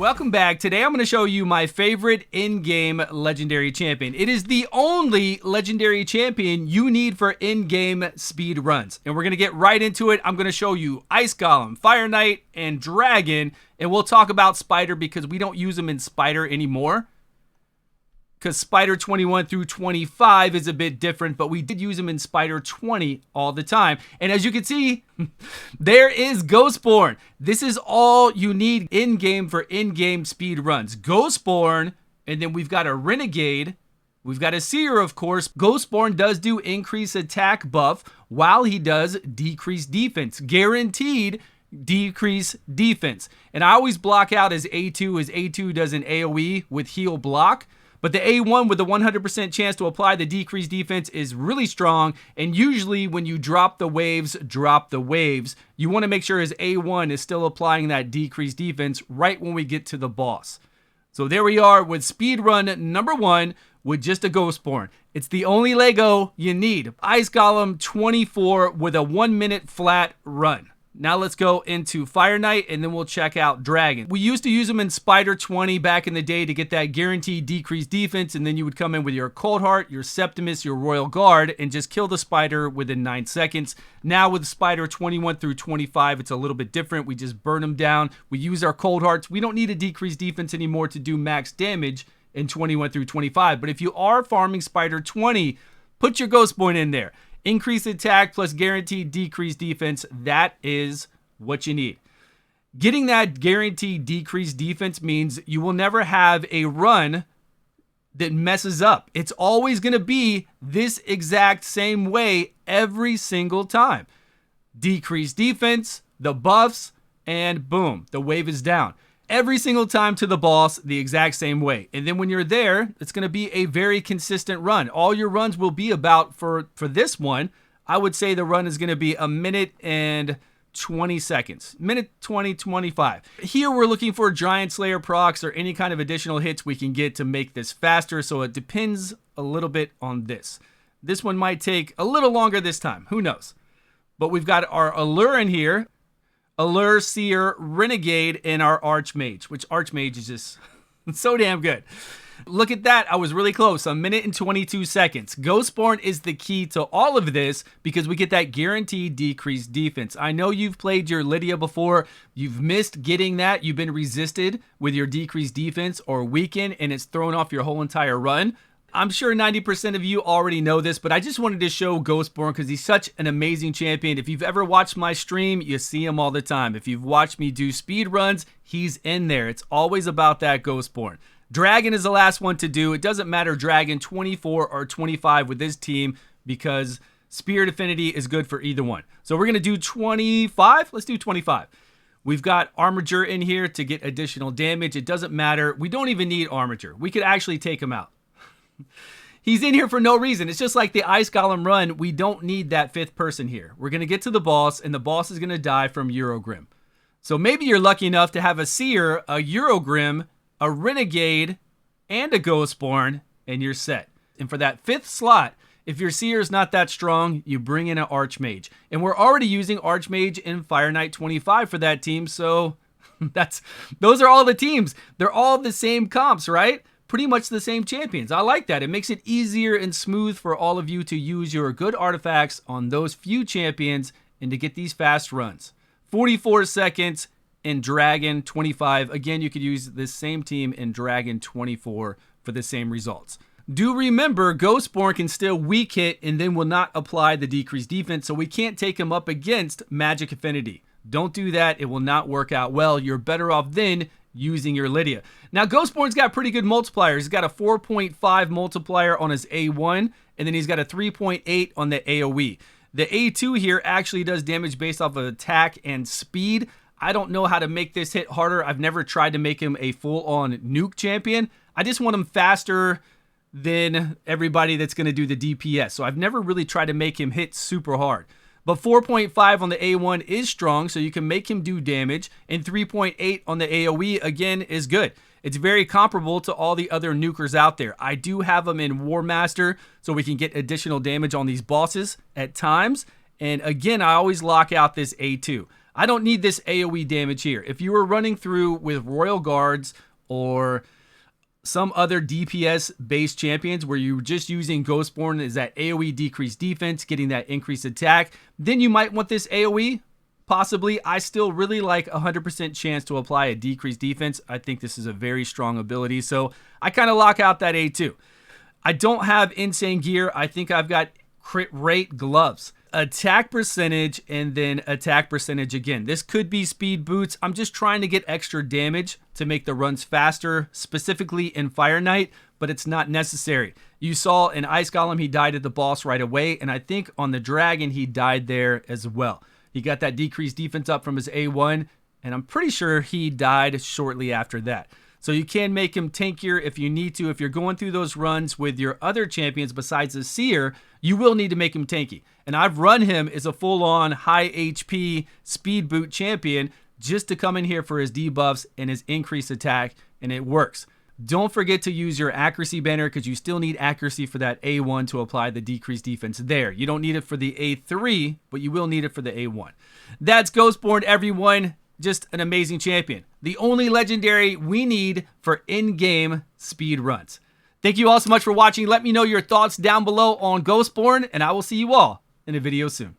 Welcome back. Today I'm going to show you my favorite in-game legendary champion. It is the only legendary champion you need for in-game speed runs. And we're going to get right into it. I'm going to show you Ice Golem, Fire Knight, and Dragon. And we'll talk about Spider because we don't use them in Spider anymore. Because Spider 21 through 25 is a bit different, but we did use them in Spider 20 all the time. And as you can see, there is Ghostborn. This is all you need in-game for in-game speed runs. Ghostborn, and then we've got a Renegade. We've got a Seer, of course. Ghostborn does do increase attack buff, while he does decrease defense. Guaranteed decrease defense. And I always block out as A2, as A2 does an AoE with heal block. But the A1 with the 100% chance to apply the decreased defense is really strong. And usually when you drop the waves, you want to make sure his A1 is still applying that decreased defense right when we get to the boss. So there we are with speedrun number 1 with just a Ghostborn. It's the only Lego you need. Ice Golem 24 with a 1 minute flat run. Now let's go into Fire Knight and then we'll check out Dragon. We used to use them in Spider 20 back in the day to get that guaranteed decreased defense, and then you would come in with your Cold Heart, your Septimus, your Royal Guard, and just kill the Spider within 9 seconds. Now with Spider 21 through 25, it's a little bit different. We just burn them down. We use our Cold Hearts. We don't need a decreased defense anymore to do max damage in 21 through 25. But if you are farming Spider 20, put your Ghostborn in there. Increased attack plus guaranteed decreased defense. That is what you need. Getting that guaranteed decreased defense means you will never have a run that messes up. It's always going to be this exact same way every single time. Decreased defense, the buffs, and boom, the wave is down. Every single time to the boss the exact same way. And then when you're there, it's going to be a very consistent run. All your runs will be about, for this one, I would say the run is going to be a minute and 20 seconds. Minute 20, 25. Here we're looking for Giant Slayer procs or any kind of additional hits we can get to make this faster. So it depends a little bit on this. This one might take a little longer this time. Who knows? But we've got our Allure in here. Allure, Seer, Renegade, and our Archmage, which Archmage is just so damn good. Look at that. I was really close. A minute and 22 seconds. Ghostborn is the key to all of this because we get that guaranteed decreased defense. I know you've played your Lydia before. You've missed getting that. You've been resisted with your decreased defense or weakened, and it's thrown off your whole entire run. I'm sure 90% of you already know this, but I just wanted to show Ghostborn because he's such an amazing champion. If you've ever watched my stream, you see him all the time. If you've watched me do speed runs, he's in there. It's always about that Ghostborn. Dragon is the last one to do. It doesn't matter Dragon 24 or 25 with this team because Spirit Affinity is good for either one. So we're going to do 25. Let's do 25. We've got Armature in here to get additional damage. It doesn't matter. We don't even need Armature. We could actually take him out. He's in here for no reason. It's just like the Ice Golem run. We don't need that 5th person here. We're going to get to the boss, and the boss is going to die from Eurogrim. So maybe you're lucky enough to have a Seer, a Eurogrim, a Renegade, and a Ghostborn, and you're set. And for that 5th slot, if your Seer is not that strong, you bring in an Archmage. And we're already using Archmage in Fire Knight 25 for that team, so those are all the teams. They're all the same comps, right? Pretty much the same champions. I like that. It makes it easier and smooth for all of you to use your good artifacts on those few champions and to get these fast runs. 44 seconds in Dragon 25. Again, you could use this same team in Dragon 24 for the same results. Do remember, Ghostborn can still weak hit and then will not apply the decreased defense, so we can't take him up against Magic Affinity. Don't do that. It will not work out well. You're better off then using your Lydia. Now, Ghostborn's got pretty good multipliers. He's got a 4.5 multiplier on his A1, and then he's got a 3.8 on the AoE. The A2 here actually does damage based off of attack and speed. I don't know how to make this hit harder. I've never tried to make him a full-on nuke champion. I just want him faster than everybody that's going to do the DPS. So I've never really tried to make him hit super hard. But 4.5 on the A1 is strong, so you can make him do damage. And 3.8 on the AoE, again, is good. It's very comparable to all the other nukers out there. I do have them in War Master, so we can get additional damage on these bosses at times. And again, I always lock out this A2. I don't need this AoE damage here. If you were running through with Royal Guards or some other DPS based champions where you're just using Ghostborn as that AoE decreased defense, getting that increased attack, then you might want this AoE. Possibly. I still really like 100% chance to apply a decreased defense. I think this is a very strong ability, so I kind of lock out that A2. I don't have insane gear. I think I've got crit rate gloves, attack percentage, and then attack percentage again. This could be speed boots. I'm just trying to get extra damage to make the runs faster, specifically in Fire Knight, but it's not necessary. You saw in Ice Golem, he died at the boss right away, and I think on the Dragon, he died there as well. He got that decreased defense up from his A1, and I'm pretty sure he died shortly after that. So you can make him tankier if you need to. If you're going through those runs with your other champions besides the Seer, you will need to make him tanky. And I've run him as a full-on high HP speed boot champion just to come in here for his debuffs and his increased attack, and it works. Don't forget to use your accuracy banner because you still need accuracy for that A1 to apply the decreased defense there. You don't need it for the A3, but you will need it for the A1. That's Ghostborn, everyone. Just an amazing champion. The only legendary we need for in-game speed runs. Thank you all so much for watching. Let me know your thoughts down below on Ghostborn, and I will see you all in a video soon.